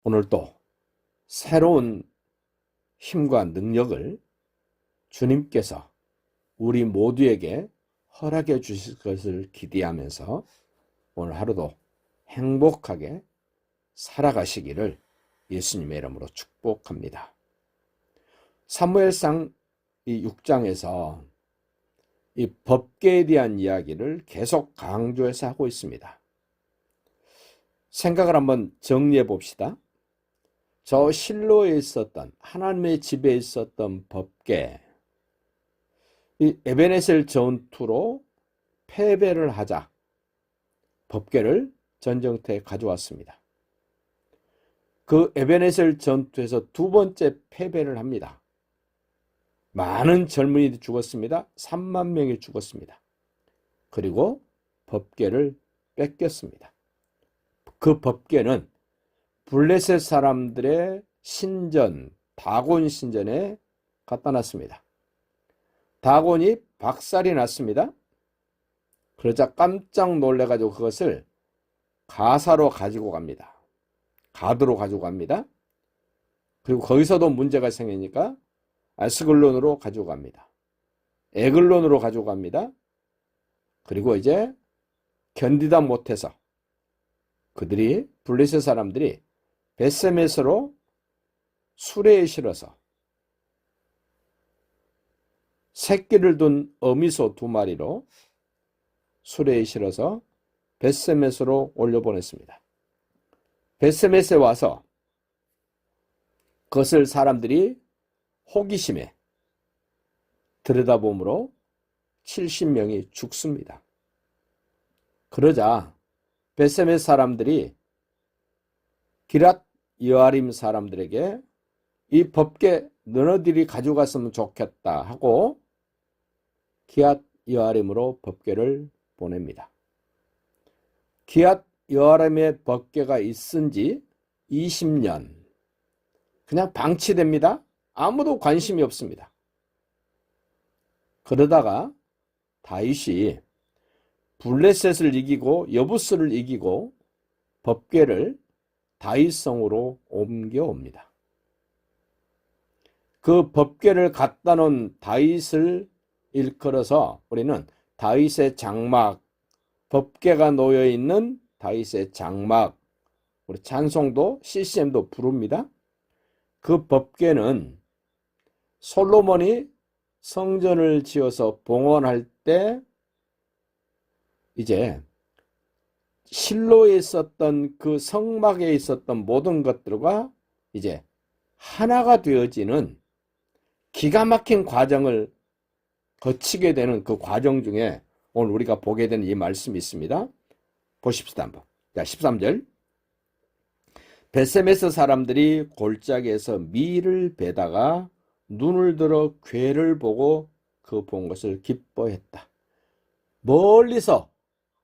오늘도 새로운 힘과 능력을 주님께서 우리 모두에게 허락해 주실 것을 기대하면서 오늘 하루도 행복하게 살아가시기를 예수님의 이름으로 축복합니다. 사무엘상 이 6장에서 이 법궤에 대한 이야기를 계속 강조해서 하고 있습니다. 생각을 한번 정리해 봅시다. 저 실로에 있었던 하나님의 집에 있었던 법궤, 이 에베네셀 전투로 패배를 하자 법궤를 전쟁터에 가져왔습니다. 그 에베네셀 전투에서 두 번째 패배를 합니다. 많은 젊은이들이 죽었습니다. 3만 명이 죽었습니다. 그리고 법궤를 뺏겼습니다. 그 법궤는 블레셋 사람들의 신전, 다곤 신전에 갖다 놨습니다. 다곤이 박살이 났습니다. 그러자 깜짝 놀래가지고 그것을 가사로 가지고 갑니다. 가드로 가지고 갑니다. 그리고 거기서도 문제가 생기니까 아스글론으로 가지고 갑니다. 에글론으로 가지고 갑니다. 그리고 이제 견디다 못해서 그들이 블레셋 사람들이 벳세메스로 수레에 실어서 새끼를 둔 어미소 2마리로 수레에 실어서 벳세메스로 올려보냈습니다. 벳세메스에 와서 그것을 사람들이 호기심에 들여다보므로 70명이 죽습니다. 그러자 벳세메스 사람들이 기랏 여아림 사람들에게 이 법궤 너희들이 가져갔으면 좋겠다 하고 기랏 여아림으로 법궤를 보냅니다. 기랏 여아림의 법궤가 있은 지 20년 그냥 방치됩니다. 아무도 관심이 없습니다. 그러다가 다윗이 블레셋을 이기고 여부스를 이기고 법궤를 다윗성으로 옮겨옵니다. 그 법궤를 갖다 놓은 다윗을 일컬어서 우리는 다윗의 장막, 법궤가 놓여 있는 다윗의 장막, 우리 찬송도 CCM도 부릅니다. 그 법궤는 솔로몬이 성전을 지어서 봉헌할 때 이제 실로에 있었던 그 성막에 있었던 모든 것들과 이제 하나가 되어지는 기가 막힌 과정을 거치게 되는 그 과정 중에 오늘 우리가 보게 되는 이 말씀이 있습니다. 보십시다 한번. 자, 13절. 벳세메스 사람들이 골짜기에서 밀을 베다가 눈을 들어 궤를 보고 그 본 것을 기뻐했다. 멀리서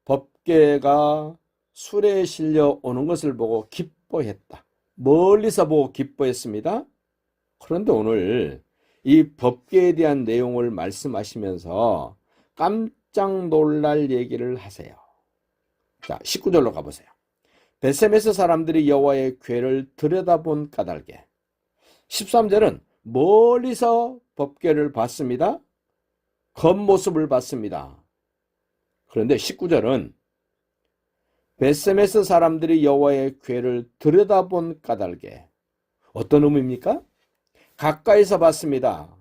법궤가 수레에 실려 오는 것을 보고 기뻐했다. 멀리서 보고 기뻐했습니다. 그런데 오늘 이 법궤에 대한 내용을 말씀하시면서 깜짝 놀랄 얘기를 하세요. 자, 19절로 가보세요. 벳세메스 사람들이 여호와의 궤를 들여다본 까닭에 13절은 멀리서 법궤를 봤습니다. 겉모습을 봤습니다. 그런데 19절은 벳세메스 사람들이 여호와의 궤를 들여다본 까닭에 어떤 의미입니까? 가까이서 봤습니다.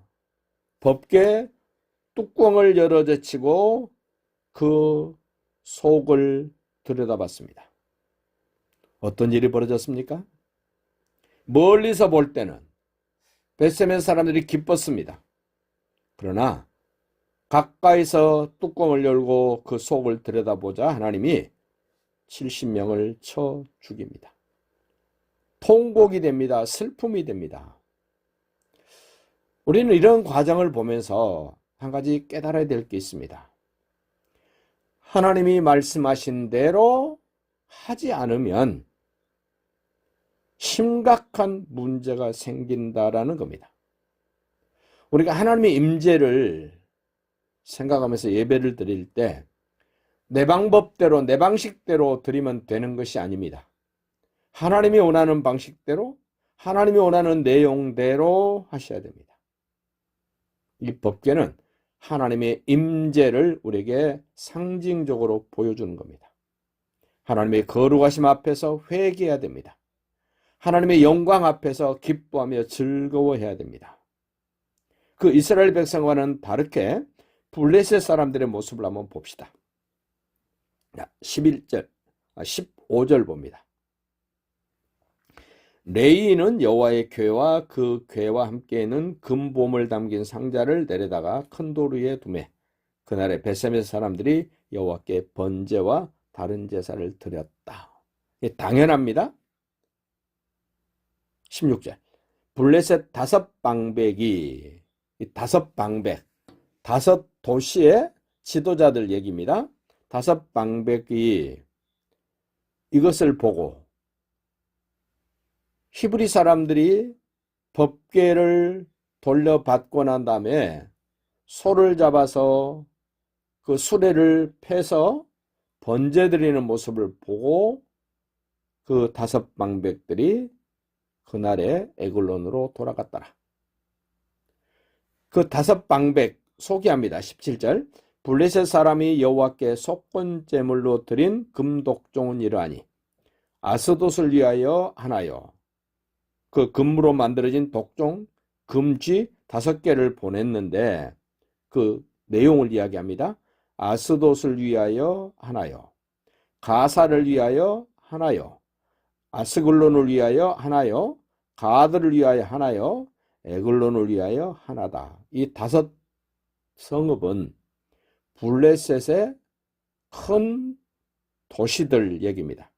법궤 뚜껑을 열어 제치고 그 속을 들여다봤습니다. 어떤 일이 벌어졌습니까? 멀리서 볼 때는 벳세메스 사람들이 기뻤습니다. 그러나 가까이서 뚜껑을 열고 그 속을 들여다보자 하나님이 70명을 쳐 죽입니다. 통곡이 됩니다. 슬픔이 됩니다. 우리는 이런 과정을 보면서 한 가지 깨달아야 될 게 있습니다. 하나님이 말씀하신 대로 하지 않으면 심각한 문제가 생긴다라는 겁니다. 우리가 하나님의 임재를 생각하면서 예배를 드릴 때 내 방법대로 내 방식대로 드리면 되는 것이 아닙니다. 하나님이 원하는 방식대로, 하나님이 원하는 내용대로 하셔야 됩니다. 이 법궤는 하나님의 임재를 우리에게 상징적으로 보여주는 겁니다. 하나님의 거룩하심 앞에서 회개해야 됩니다. 하나님의 영광 앞에서 기뻐하며 즐거워해야 됩니다. 그 이스라엘 백성과는 다르게 블레셋 사람들의 모습을 한번 봅시다. 15절 봅니다. 레위인은 여호와의 궤와 그 궤와 함께 있는 금보물 담긴 상자를 내려다가 큰 돌 위에 두매 그날에 베세메 사람들이 여호와께 번제와 다른 제사를 드렸다. 당연합니다. 16절 블레셋 5방백이 다섯 도시의 지도자들 얘기입니다. 5방백이 이것을 보고 히브리 사람들이 법궤를 돌려받고 난 다음에 소를 잡아서 그 수레를 패서 번제 드리는 모습을 보고 그 5방백들이 그날에 에글론으로 돌아갔더라. 그 5방백 소개합니다. 17절 블레셋 사람이 여호와께 속건 제물로 드린 금독종은 이러하니 아스돗을 위하여 하나요. 그 금으로 만들어진 독종 금쥐 5개를 보냈는데 그 내용을 이야기합니다. 아스돗을 위하여 하나요. 가사를 위하여 하나요. 아스글론을 위하여 하나요. 가드를 위하여 하나요. 에글론을 위하여 하나다. 이 5 성읍은 블레셋의 큰 도시들 얘기입니다.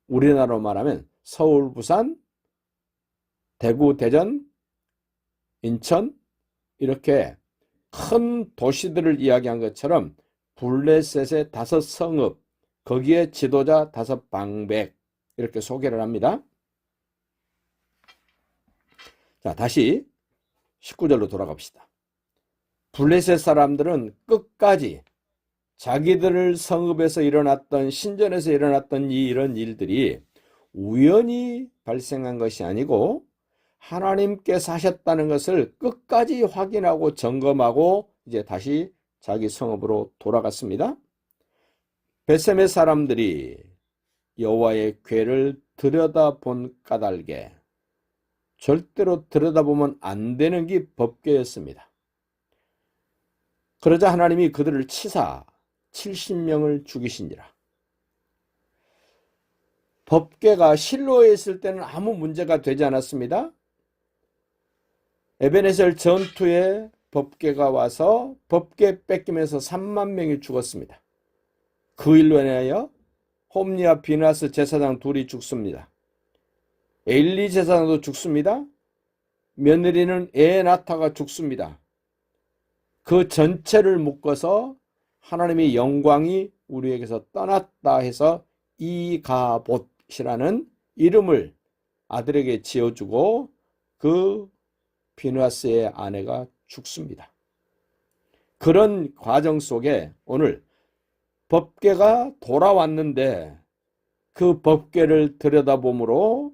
우리나라로 말하면 서울, 부산, 대구, 대전, 인천 이렇게 큰 도시들을 이야기한 것처럼 블레셋의 5 성읍 거기에 지도자 5방백 이렇게 소개를 합니다. 자, 다시 19절로 돌아갑시다. 블레셋 사람들은 끝까지 자기들 성읍에서 일어났던 신전에서 일어났던 이런 일들이 우연히 발생한 것이 아니고 하나님께서 하셨다는 것을 끝까지 확인하고 점검하고 이제 다시 자기 성읍으로 돌아갔습니다. 베세메 사람들이 여호와의 궤를 들여다본 까닭에 절대로 들여다보면 안 되는 게 법궤였습니다. 그러자 하나님이 그들을 치사 70명을 죽이시니라. 법궤가 실로에 있을 때는 아무 문제가 되지 않았습니다. 에베네셀 전투에 법궤가 와서 법궤 뺏기면서 3만 명이 죽었습니다. 그 일로 인하여 홈리와 비나스 제사장 둘이 죽습니다. 엘리 제사장도 죽습니다. 며느리는 에나타가 죽습니다. 그 전체를 묶어서 하나님의 영광이 우리에게서 떠났다 해서 이가봇이라는 이름을 아들에게 지어주고 그 비나스의 아내가 죽습니다. 그런 과정 속에 오늘 법궤가 돌아왔는데 그 법궤를 들여다보므로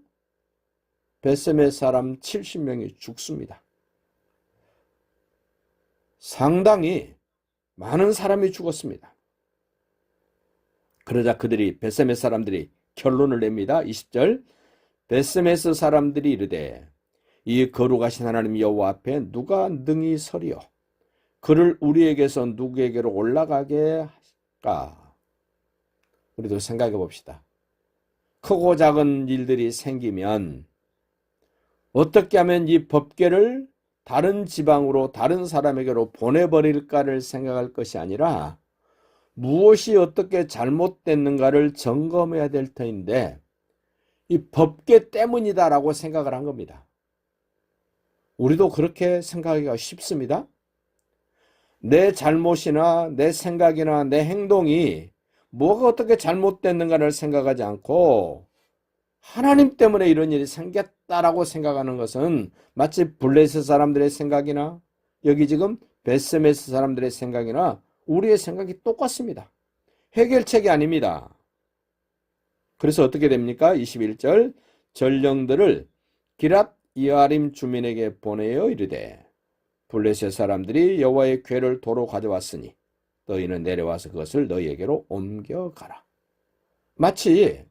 베세메 사람 70명이 죽습니다. 상당히 많은 사람이 죽었습니다. 그러자 그들이 베세메 사람들이 결론을 냅니다. 20절 베세메스 사람들이 이르되 이 거룩하신 하나님 여호와 앞에 누가 능히 서리요 그를 우리에게서 누구에게로 올라가게 할까? 우리도 생각해 봅시다. 크고 작은 일들이 생기면 어떻게 하면 이 법궤를 다른 지방으로 다른 사람에게로 보내버릴까를 생각할 것이 아니라 무엇이 어떻게 잘못됐는가를 점검해야 될 터인데 이 법궤 때문이다라고 생각을 한 겁니다. 우리도 그렇게 생각하기가 쉽습니다. 내 잘못이나 내 생각이나 내 행동이 뭐가 어떻게 잘못됐는가를 생각하지 않고 하나님 때문에 이런 일이 생겼다라고 생각하는 것은 마치 블레셋 사람들의 생각이나 여기 지금 베세메스 사람들의 생각이나 우리의 생각이 똑같습니다. 해결책이 아닙니다. 그래서 어떻게 됩니까? 21절 전령들을 기랏 이아림 주민에게 보내어 이르되 블레셋 사람들이 여호와의 궤를 도로 가져왔으니 너희는 내려와서 그것을 너희에게로 옮겨가라. 마치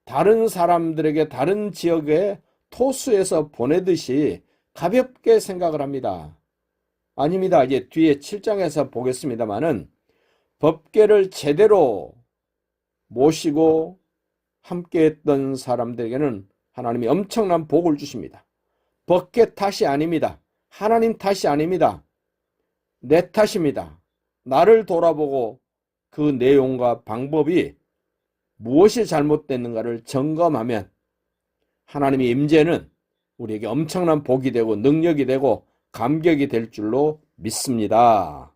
다른 사람들에게 다른 지역에 토수에서 보내듯이 가볍게 생각을 합니다. 아닙니다. 이제 뒤에 7장에서 보겠습니다만은 법궤를 제대로 모시고 함께했던 사람들에게는 하나님이 엄청난 복을 주십니다. 법궤 탓이 아닙니다. 하나님 탓이 아닙니다. 내 탓입니다. 나를 돌아보고 그 내용과 방법이 무엇이 잘못됐는가를 점검하면 하나님의 임재는 우리에게 엄청난 복이 되고 능력이 되고 감격이 될 줄로 믿습니다.